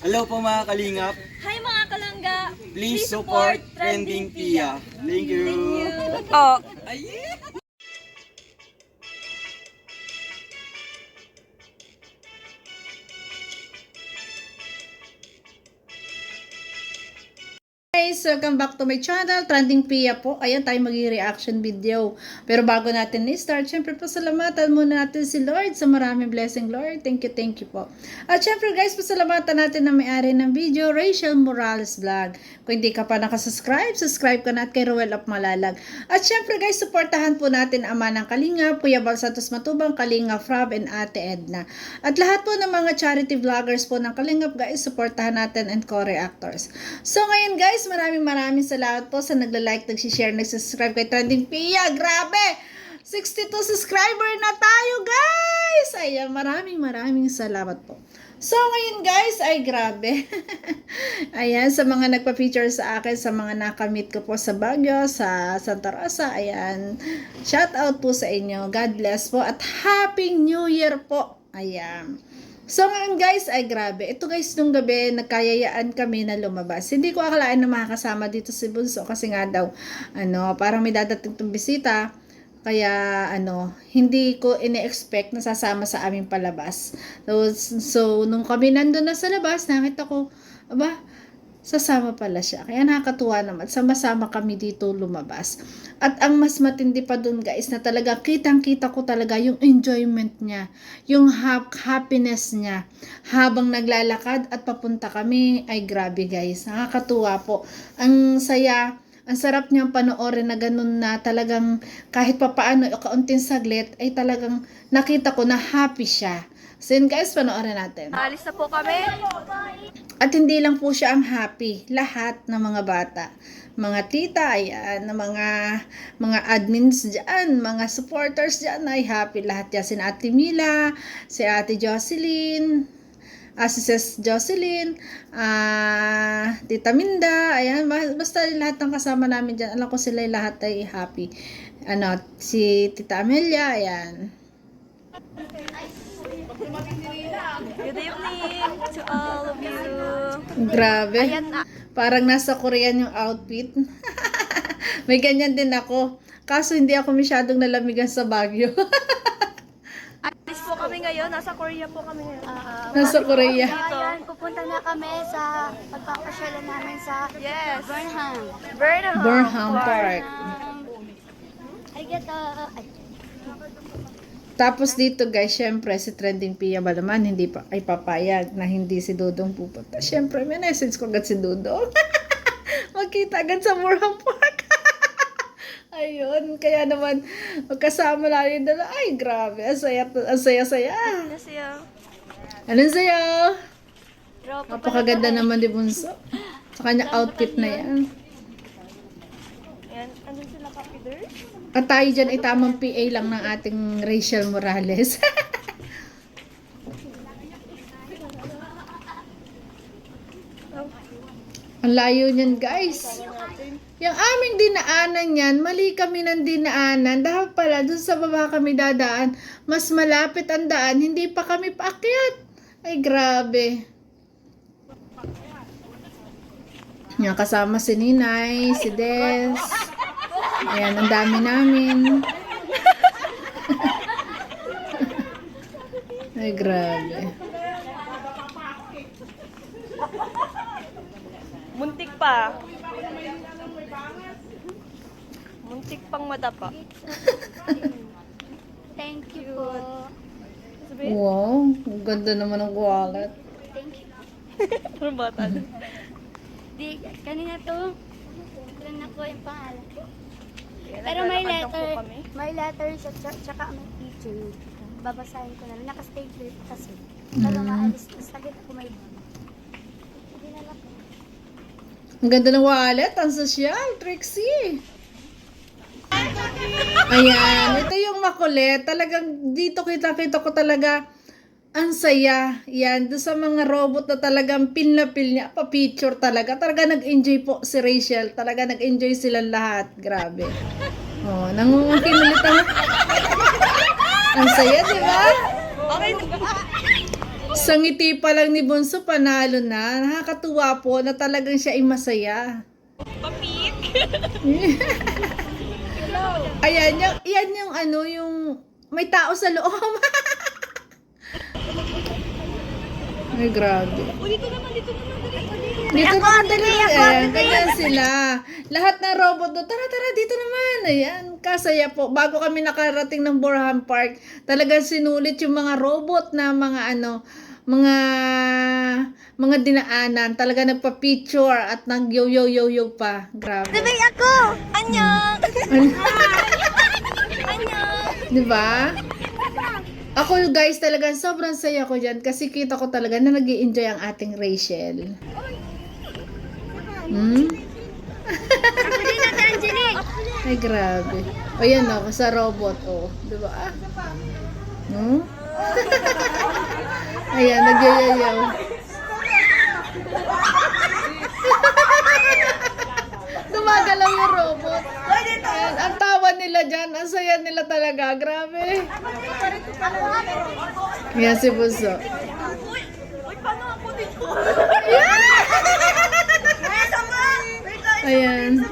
Hello po mga kalingap. Hi mga kalangga! Please support Trending Pia. Thank you. Oh. Guys, welcome back to my channel, Trending Pia po. Ayan, tayo mag-reaction video. Pero bago natin i-start, syempre po salamatan muna natin si Lord sa maraming blessing, Lord. Thank you po. At syempre guys, pasalamatan natin na may-ari ng video, Rachel Morales Vlog. Kung hindi ka pa nakasubscribe, subscribe ka na at kay Ruel of Malalag. At syempre guys, supportahan po natin Ama ng Kalinga, Kuya Bal Santos Matubang, Kalinga Frab, and Ate Edna. At lahat po ng mga charity vloggers po ng Kalingap guys, supportahan natin and co-reactors. So ngayon guys, maraming salamat po sa nagla-like, nag-share, nag-subscribe kay Trending Pia. Grabe! 62 subscriber na tayo guys! Ayan, maraming salamat po. So ngayon guys, ay grabe. Ayan, sa mga nagpa-feature sa akin, sa mga nakamit ko po sa Baguio, sa Santa Rosa, ayan. Shout out po sa inyo. God bless po at Happy New Year po. Ayan. So ngayon guys, ay grabe. Ito guys, nung gabi, nagkayayaan kami na lumabas. Hindi ko akalain na makakasama dito si Bunso kasi nga daw, parang may dadating tong bisita. Kaya, hindi ko ine-expect na sasama sa aming palabas. So nung kami nandun na sa labas, nakita ko, sasama pala siya. Kaya nakakatuwa naman. Sama-sama kami dito lumabas. At ang mas matindi pa dun guys, na talaga kitang-kita ko talaga yung enjoyment niya. Yung happiness niya. Habang naglalakad at papunta kami, ay grabe guys. Nakakatuwa po. Ang saya. Ang sarap niyang panoorin na ganun na talagang kahit papaano, kaunting saglit, ay talagang nakita ko na happy siya. So yun guys, panoorin natin. Alis na po kami. At hindi lang po siya ang happy, lahat ng mga bata, mga tita, ayan, mga admins dyan, mga supporters dyan ay happy lahat yan. Si Ate Mila, si Ate Jocelyn, si Sis Jocelyn, Tita Minda, ayan, basta lahat ng kasama namin dyan, alam ko sila lahat ay happy. Si Tita Amelia, ayan. Good evening to all of you. Grabe. Ayan na. Parang nasa Korean yung outfit. May ganyan din ako. Kaso hindi ako masyadong nalamigan sa Baguio. Alis po kami ngayon. Nasa Korea po kami ngayon. Nasa Korea. Ayan, pupunta na kami sa pagpapasyalan namin sa Yes. Burnham. Burnham Park. I get Tapos dito guys, syempre si Trending Pia ba naman hindi pa ay papayag na hindi si Dudong pupunta. Syempre may message ko agad si Dudong. Magkita agad sa Burnham Park. Ayun, kaya naman magkasama lang yung dala. Ay, grabe. Ang saya. Kasi Anong saya? Tropa Napakaganda naman ni Bunso. Sa kanya outfit na yan. Ayan. Andun sila kapiders. At tayo dyan ay tamang PA lang ng ating Rachel Morales. Ang layo niyan guys. Yung aming dinaanan yan, mali kami ng dinaanan. Dapat pala dun sa baba kami dadaan. Mas malapit ang daan, hindi pa kami paakyat. Ay grabe. Yan, kasama si Ninay, si Des. Ayan, ang dami namin. Ay, grabe. Muntik pa. Muntik pang madapa. Thank you po. Sabihin? Wow, ang ganda naman ng wallet. Thank you. Parang bata. Di, kanina to. Lang na po yung pangalan. Pero Naglalakad lang po kami. may letter siya, tsaka may picture. Babasahin ko na lang. Naka-stapler kasi. Pero maalis ko. Sagit ako may hindi na lang. Ang ganda ng wallet, ang social, Trixie. Ayan, ito yung makulit. Talagang dito kita ko talaga ang saya. Yan, doon sa mga robot na talagang pin na pin niya, pa-picture talaga. Talaga nag-enjoy po si Rachel. Talaga nag-enjoy silang lahat. Grabe. Oh, nangungukin ulit ang... Ang saya, di ba? Okay. Sa ngiti pa lang ni Bunso, panalo na. Nakakatuwa po na talagang siya ay masaya. Papik! Ayan, yan yung ano, yung may tao sa loob. Ay, grabe. Dito naman, dali. Ayan, ganyan sila. Lahat ng robot do, tara, dito naman. Ayan, kasaya po. Bago kami nakarating ng Borham Park, talagang sinulit yung mga robot na mga ano, mga dinaanan. Talaga nagpa-picture at nag-yo-yo-yo-yo pa. Grabe. Sabay ako! Anyang! Anyang! Diba? Ako guys, talagang sobrang saya ko dyan kasi kita ko talaga na nag-i-enjoy ang ating Rachel. Ako din natin, Angelique! Ay, grabe. O yan o, sa robot o. Diba? Ayan, nagyayayaw. Gumagalaw yung robot. Ayan, ang tawa nila dyan. Ang saya nila talaga. Grabe. Ayan si Bunso. Uy, paano ako dito? Ayan.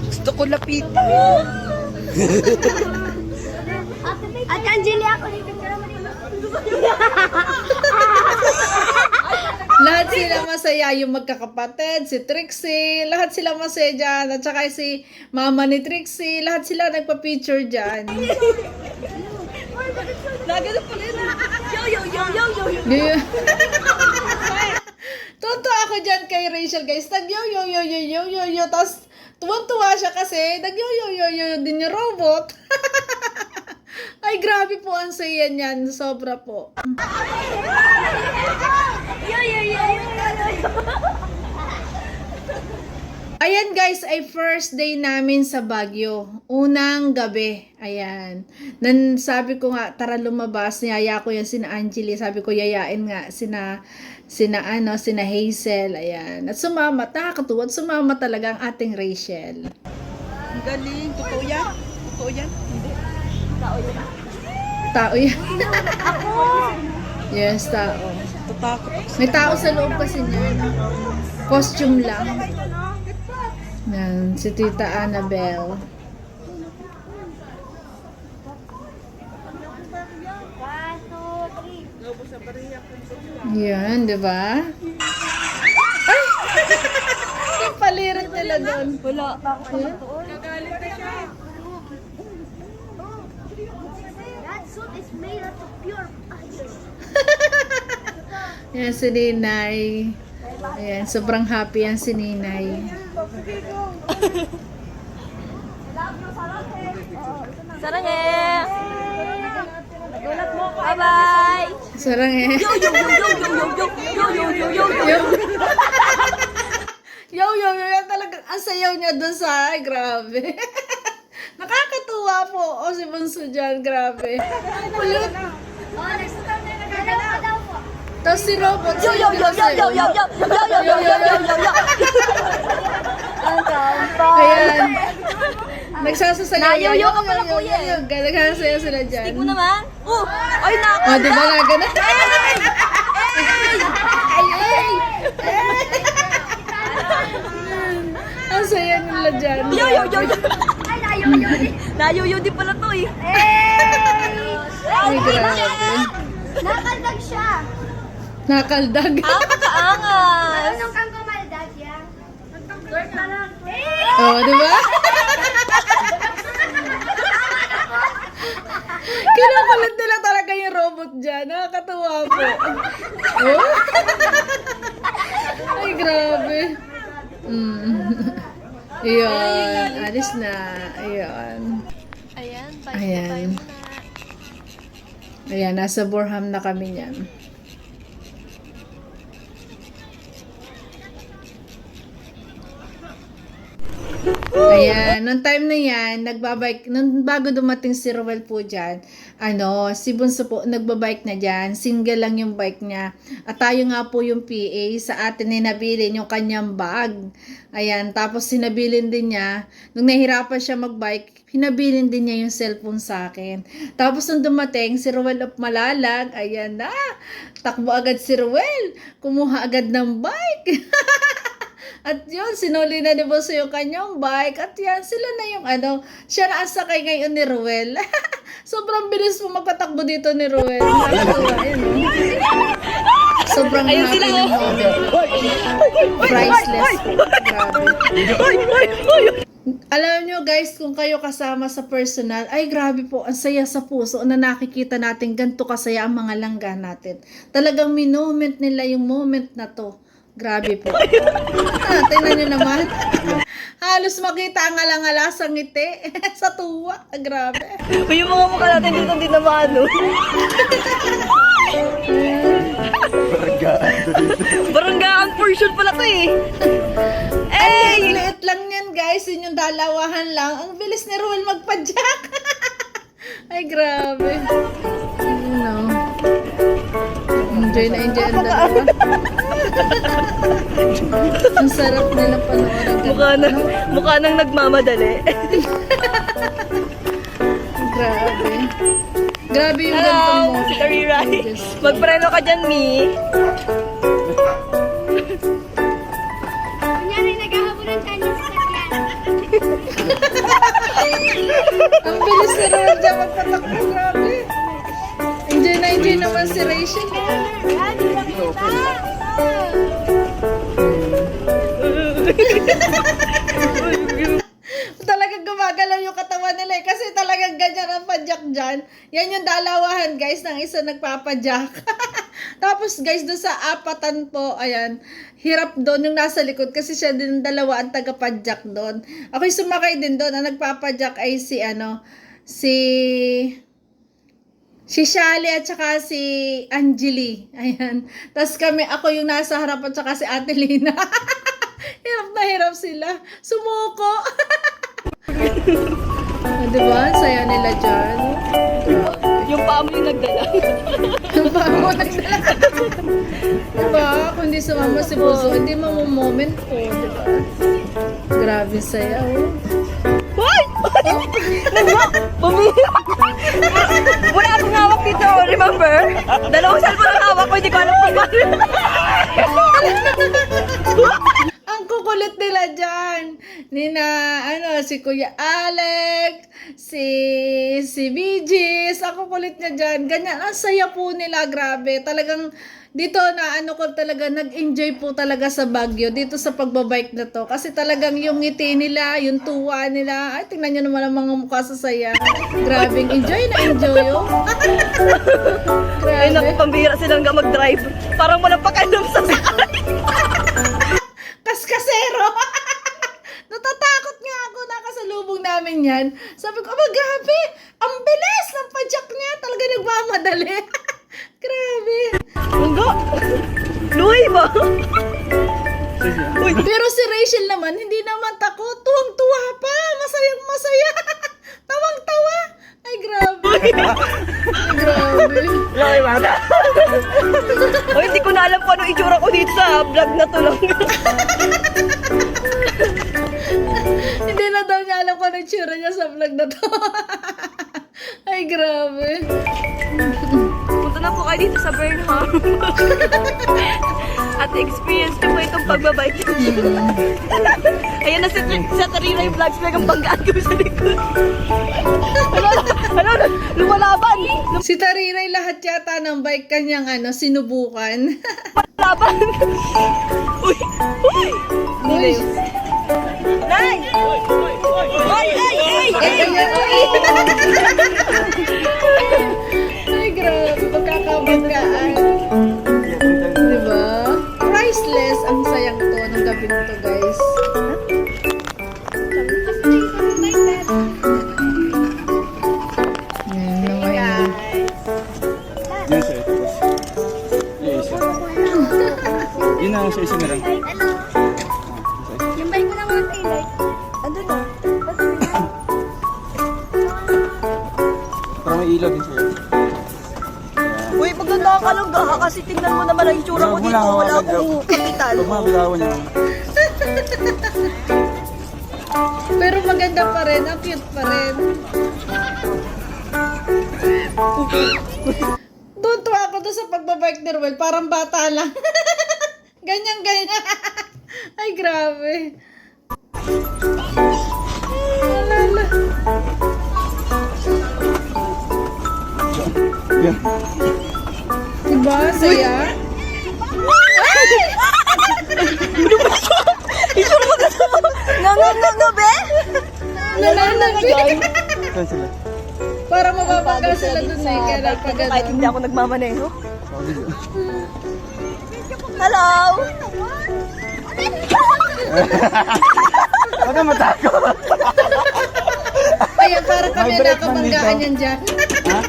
Gusto ko lapitin. At Angelique, ako dito ka naman. Lahat sila masaya, yung magkakapatid, si Trixie, lahat sila masaya dyan. At saka si mama ni Trixie, lahat sila nagpa-picture dyan. Nagano pala yun. Yo. Yeah. Tuntua ako dyan kay Rachel guys. Nag-yo. Tapos tuwang-tuwa siya kasi nag-yo din yung robot. Ay, grabe po ang saya niyan. Sobra po. Yo. Ayan guys, ay first day namin sa Baguio. Unang gabi. Ayan. Sabi ko nga, tara lumabas. Niyaya ko yan sina Angeli. Sabi ko, yayain nga sina Hazel. Ayan. At sumama. Nakakatuwa. At sumama talaga ang ating Rachel. Ang galing. Totoo yan? Totoo yan? Hindi. Tao yan. Yes, tao. Tatakot ako. May tao sa loob kasi niyan. Costume lang. Yan, si Tita Annabelle. Yan, di ba? Ay! Yung palirat nila doon. Wala. That suit is made out of pure iron. Yan, si Ninay. Ayan, sobrang happy yan si Ninay. Saranghe! Bye-bye! Sarang eh. Yo. Yo, yan talaga. Ang sayaw niya dun sa, ay, grabe. Nakakatuwa po. O, si Bunso dyan, grabe. Kulit. Tapos si Robot. Yo. Ang kampa. Ayan. Nagsasasayaw. Nayoyo ka pala, kuya, eh. Nagsasayaw sila dyan. Tigmo naman. Oh! Ay, nako! O, di ba nga ganun? Ang saya nila dyan. Yo. Ay, nayoyo. Nayoyo din pala to eh. Ay, grabe. Nakaldag siya. Nakaldag. Ang kaangas. Anong kang kumaldag yan? Nagtag-dort na lang. Oh, di ba? Kinukulit nila talaga yung robot dyan. Nakakatuwa po. Oh? Ay, grabe. Ayun. Alis na. Ayun. Ayan, Ayan. Ayan, nasa Borham na kami niyan. Ayan, nung time na yan, nagbabike, nung bago dumating si Roel po dyan, si Bunso po, nagbabike na dyan, single lang yung bike niya. At tayo nga po yung PA, sa atin hinabilin yung kanyang bag. Ayan, tapos hinabilin din niya, nung nahirapan siya magbike, hinabilin din niya yung cellphone sa akin. Tapos nung dumating, si Roel of Malalag, ayan na, takbo agad si Roel, kumuha agad ng bike. At yun, sinuli na ni Bunso yung kanyang bike. At yan, sila na yung siya na ang sakay ngayon ni Roel. Sobrang bilis po magpatakbo dito ni Roel. Nakakatawa, yun. Sobrang happy ng moment. Priceless po. Grabe. Alam nyo guys, kung kayo kasama sa personal, ay grabe po, ang saya sa puso na nakikita natin ganito kasaya ang mga langga natin. Talagang minoment nila yung moment na to. Grabe po. Tingnan nyo naman. Halos makita ang alang-alasang ngiti sa tuwa. Grabe. Yung mga mukha natin dito hindi na maano. Baranggaan portion pala to eh. Ay, liit lang yan guys. Yun yung dalawahan lang. Ang bilis ni Roel magpa-jack. Ay, grabe. Enjoy na enjoy ang dalawa. Ang sarap nila panoorin. Mukha nang nagmamadali. Grabe. Grabe yung ganito Hello, mo. si Kariray. Magpreno ka dyan, Mi. Kunyari, naghahabulan tayo sa sakyan. Ang bilis ni Roel dyan magpatakbo. Grabe. Enjoy naman si Rachel. Talagang gumagalaw yung katawan nila kasi talagang ganyan ang padjak dyan. Yan yung dalawahan guys ng isa nagpapadjak. Tapos guys doon sa apatan po, ayan, hirap doon yung nasa likod kasi siya din dalawa ang taga-padjak doon. Ako'y sumakay din doon. Ang nagpapadjak ay si Shali at saka si Angeli. Ayan. Tapos ako yung nasa harap at saka si Ate Lina. Hirap na hirap sila. Sumuko. Diba? Saya nila dyan. Yung paa mo yung nagdala. Yung paa mo nagdala. Diba? Kung hindi sumama si Bunso, hindi moment po. Diba? Grabe saya. Hoy! Wala akong hawak dito, remember? Dalawang cellphone ang hawak ko, hindi ko alam kung paano. Ang kukulit nila dyan. Si Kuya Alex, si BGs, ang kukulit niya dyan. Ganyan, ang saya po nila, grabe. Talagang, dito nag-enjoy po talaga sa Baguio, dito sa pagbabike na to. Kasi talagang yung ngiti nila, yung tuwa nila, ay tingnan nyo naman ang mga mukha sa saya. Grabing enjoy na enjoy, oh. Ay, naku, Grabe. pambihira silang mag-drive. Parang walang pakialam sa sakay. Kaskasero. Natatakot nga ako, nakasalubong namin yan. Sabi ko, grabe, ang bilis ng padjak niya. Talaga nagmamadali. Grabe. Enggak. Luhay ba? Uy, Pero si Rachel naman, hindi naman takot. Tuwang-tuwa pa. Masayang masaya. Tawang-tawa. Ay, grabe. Ay, grabe. luhay ba? Uy, hindi ko na alam kung anong itsura ko dito sa vlog na to lang. Hindi na daw niya alam kung ano yung tsura niya sa vlog na to. Ay, grabe. Punta na po kayo dito sa Burnham. At experience niyo po itong pagbabike. Ayan na sa Tarina yung vlogs. Megang banggaan kami sa likod. Ano, lumalaban. Si Tariray lahat yata ng bike kanyang sinubukan. Lumalaban. Uy! Uy! Uy. Nay! Ay! Ay! Ay! Ay, grabe. Pagkakabanggaan. Diba? Priceless ang sayang to ng gabing to, guys. Yan naman. Yun sa ito. Yung isa. Yun na sa isa na lang. Yung bike mo lang mga tailor. Andun na. Para may ilaw din sa'yo. Uy, maganda ka lang gaha kasi tingnan mo naman ang itsura ko Wala dito. mo Wala lang, akong kapital. Huwag mga bitawan niya. Pero maganda pa rin, ang cute pa rin. Doon tuwa ako doon sa pagbabike ni Ruel, parang bata lang. Ganyan. Ay, grabe. Alala. Yan. Diba? Saya? Itsura mo ganda. Nga, be? Nalalagay. Saan sila? Para mababangga sila doon eh. Kaya napagano. Kahit hindi ako nagmamaneho. Sabi niyo. Hello! Huwag ka matakot. Ayan, para kami May break man nakabanggaan dito. yan dyan. Ha?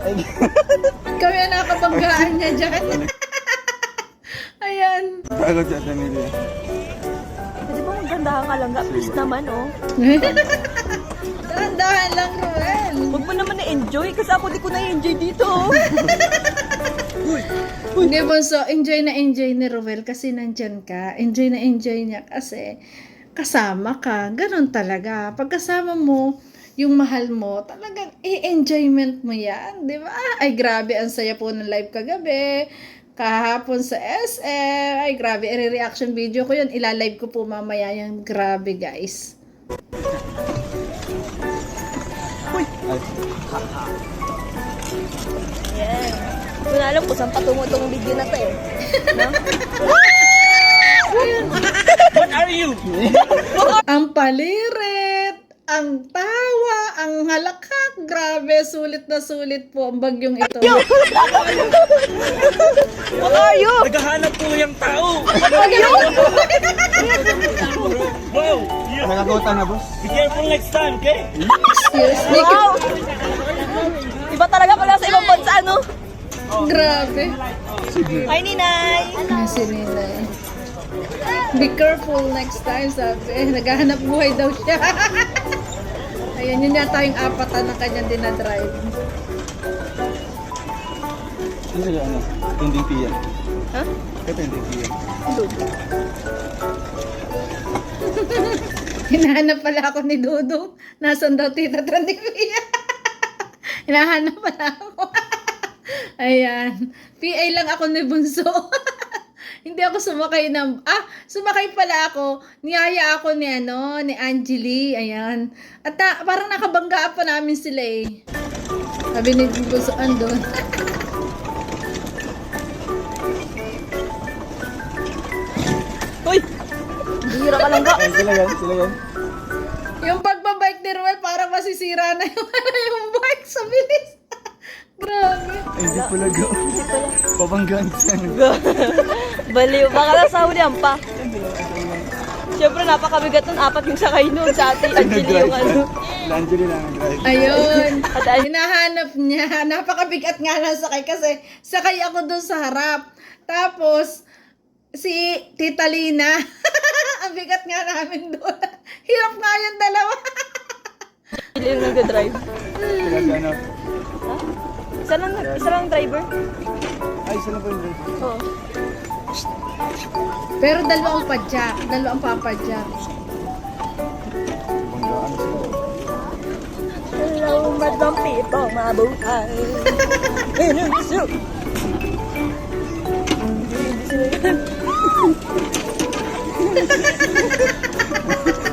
Ay, Kami ang nakabanggaan niya dyan. Ayan. takot siya sa Emilia. Pwede ba magandahan ka lang? Please naman, oh. Dahan-dahan lang, Ruel. Huwag mo naman na-enjoy kasi ako di ko na-enjoy dito. Hindi, Bonso, enjoy na enjoy ni Ruel kasi nandyan ka. Enjoy na enjoy niya kasi kasama ka. Ganon talaga. Pag kasama mo, yung mahal mo, talagang i-enjoyment mo yan. Di ba? Ay, grabe. Ang saya po ng live kagabi. Kahapon sa SM. Ay, grabe. I-reaction video ko yun. Ilalive ko po mamaya yung grabe, guys. Yeah. Hindi ko na alam kung saan patungo itong video na to eh. No? Ang palirit, ang tawa, ang halakak. Grabe, sulit na sulit po ang bagyong ito. What are you? Naghahanap ko yung tao. Wow! Nakakutan na, boss. Be careful next time, okay? Excuse me. Wow! Iba talaga pala sa ibang bansa, no? Grabe. Hi, Ninay! Ah, si Ninay. Be careful next time, sabi. Naghahanap buhay daw siya. Ayan, yun yata yung apatan na kanyang dinadrive. Ano sa'yo, ano? Tending Pia. Ha? Kaya Tending Pia. Hinahanap pala ako ni Dudong. Nasaan daw tita Trandipia? Hinahanap pala ako. Ayan. PA lang ako ni Bunso. Hindi ako sumakay ng... sumakay pala ako. Niyaya ako ni, ni Angeli. Ayan. At parang nakabanggaan pa namin sila eh. Sabi ni Bunso, andun. Uy! Bihira ka lang ba? Ay, sila yan, sila yan. Yung pagbabike ni Ruel, parang masisira na yung bike sa bilis. Grabe. Ay, hindi pala go. Pabanggaan siya. Baliw. Baka nasa huli pa. Siyempre, napakabigat nun. 4 yung sakay nun. Sa ate Angeli yung ano. Angeli lang ang drive. Ayun. At Hinahanap niya. Napakabigat nga ng sakay kasi sakay ako doon sa harap. Tapos, si Tita Lina. Ang bigat nga namin doon. Hirap nga yung dalawa. Angeli yung nag-drive. Sila sa ano? Isa lang driver? Ay, sila po yung drive. Oo. Pero dalawang padyak. Dalawang papadyak. Pabanggaan sila. Hello, madam people, mabuhay.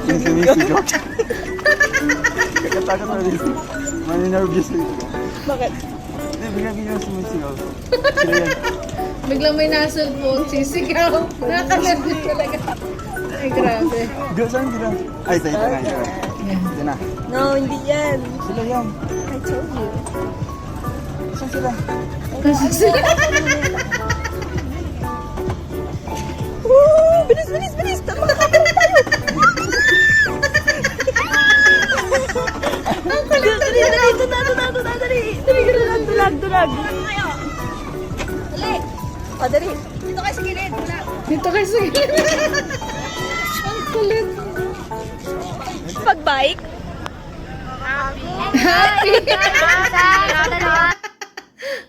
Yung sumisigaw. Kakatakot na rin. Mani-nervous rin sila. Bakit? Hindi, bigla-bigla sumisigaw. Sila yan. Biglang may nasulpot, sisigaw. Nakakalabit talaga. Ay, grabe. Go, saan sila? Ay, sa ito na, ito na. Ito na. No, hindi yan. Sila yan. I told you. Saan sila? Woo! Bilis, bilis, bilis! Makakatawa tayo! Ang kulit na rin! Dali, ito na, dali! Dali, dulag! Dali! O, dali! Dito kayo sa gilid, dulag! Dito kayo sa gilid. Ang kulit. Pag-bike? Ha? Sa dalawa.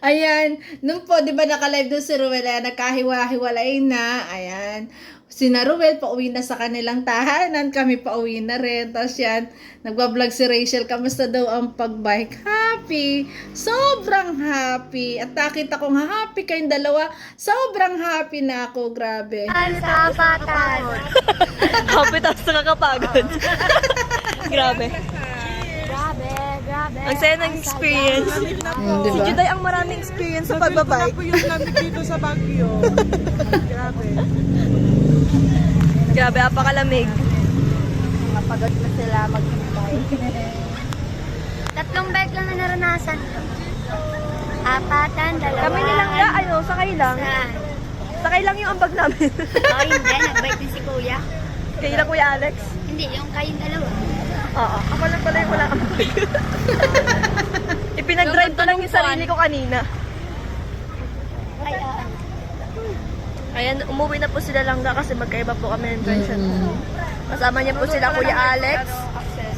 Ayan, nung po, di ba naka-live doon si Ruel, nagkahiwa-hiwalay na, ayan. Si na Ruel, pauwi na sa kanilang tahanan, kami pauwi na rin. Tapos yan, nagbablog si Rachel, kamusta daw ang pagbike? Happy! Sobrang happy! At nakita kong happy kayong dalawa, sobrang happy na ako, grabe. Sa apatan. Happy tapos nakakapagod. Grabe. Grabe. Ang saya ng experience. Di Si ba? Juday ang maraming experience sa pagbabike. yung lamig dito sa Baguio. Grabe. Grabe, apakalamig. Mapagod na sila mag-bike. 3 bike lang na naranasan ko. Apatan, dalawa. Kami nilang sakay lang. Saan? Sakay lang yung ambag namin. Oh, hindi. Nag-bike din si Kuya. Kaya na Kuya Alex. Hindi, yung kayong dalawa. Oo, ako lang pala yung walang ambag. Ipinag-drive ko lang yung sarili ko kanina. Ay, Ayan, umuwi na po sila langga kasi magkaiba po kami ng transient. Kasama niya po sila Kuya Alex,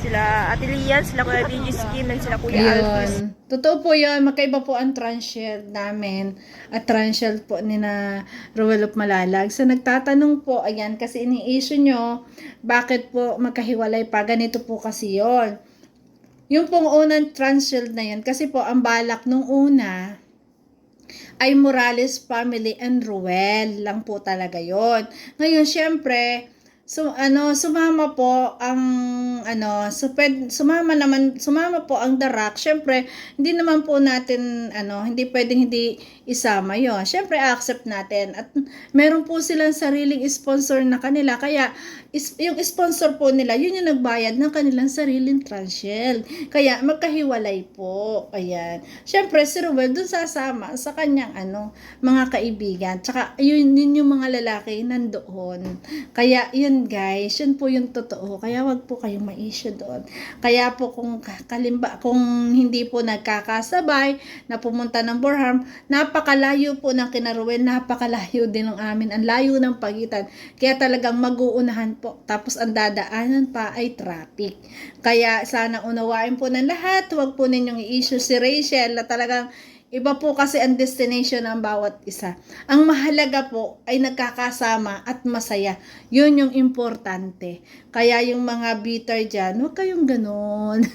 sila Ate Lian, sila Kuya DJ Skin, and sila Kuya Alphys. Yun. Totoo po yun. Magkaiba po ang transhield namin at transhield po ni na Ruel of Malalag. So, nagtatanong po, ayan, kasi ini-issue nyo, bakit po magkahiwalay pa? Ganito po kasi yun. Yung pong unang transhield na yun, kasi po, ang balak nung una, ay Morales family and Ruel lang po talaga yon. Ngayon, syempre, sumama po ang sumama po ang The Rock. Syempre, hindi naman po natin hindi pwedeng hindi isama 'yon. Syempre, accept natin at meron po silang sariling sponsor na kanila. Kaya yung sponsor po nila, yun yung nagbayad ng kanilang sariling transhield. Kaya magkahiwalay po. Ayan. Syempre, si Ruel dun sasama sa kanyang mga kaibigan. Tsaka yun yung mga lalaki nandoon. Kaya yun guys, yun po yung totoo. Kaya wag po kayong ma-issue doon. Kaya po kung hindi po nagkakasabay na pumunta ng Borham, napakalayo po ng kina Ruel, napakalayo din ng amin. Ang layo ng pagitan. Kaya talagang mag-uunahan po. Tapos ang dadaanan pa ay traffic. Kaya sana unawain po ng lahat. Huwag po ninyong i-issue si Rachel na talagang iba po kasi ang destination ng bawat isa. Ang mahalaga po ay nagkakasama at masaya. Yun yung importante. Kaya yung mga bitter dyan, huwag kayong ganun.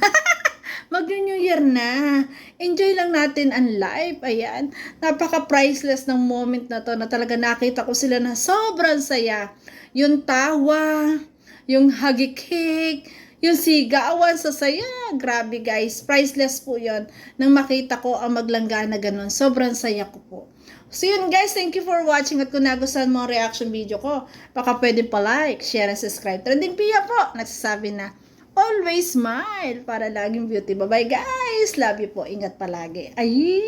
Mag-New Year na. Enjoy lang natin ang life. Ayan. Napaka-priceless ng moment na to na talaga nakita ko sila na sobrang saya. Yung tawa, yung hagikik, yung sigawan sa saya. Grabe guys. Priceless po yon. Nang makita ko ang maglangga na ganun. Sobrang saya ko po. So yun guys, thank you for watching at kung nagustuhan mo ang reaction video ko, baka pwede pa like, share, and subscribe. Trending Pia po, nagsasabi na, always smile para laging beauty. Bye-bye guys. Love you po. Ingat palagi. Ay!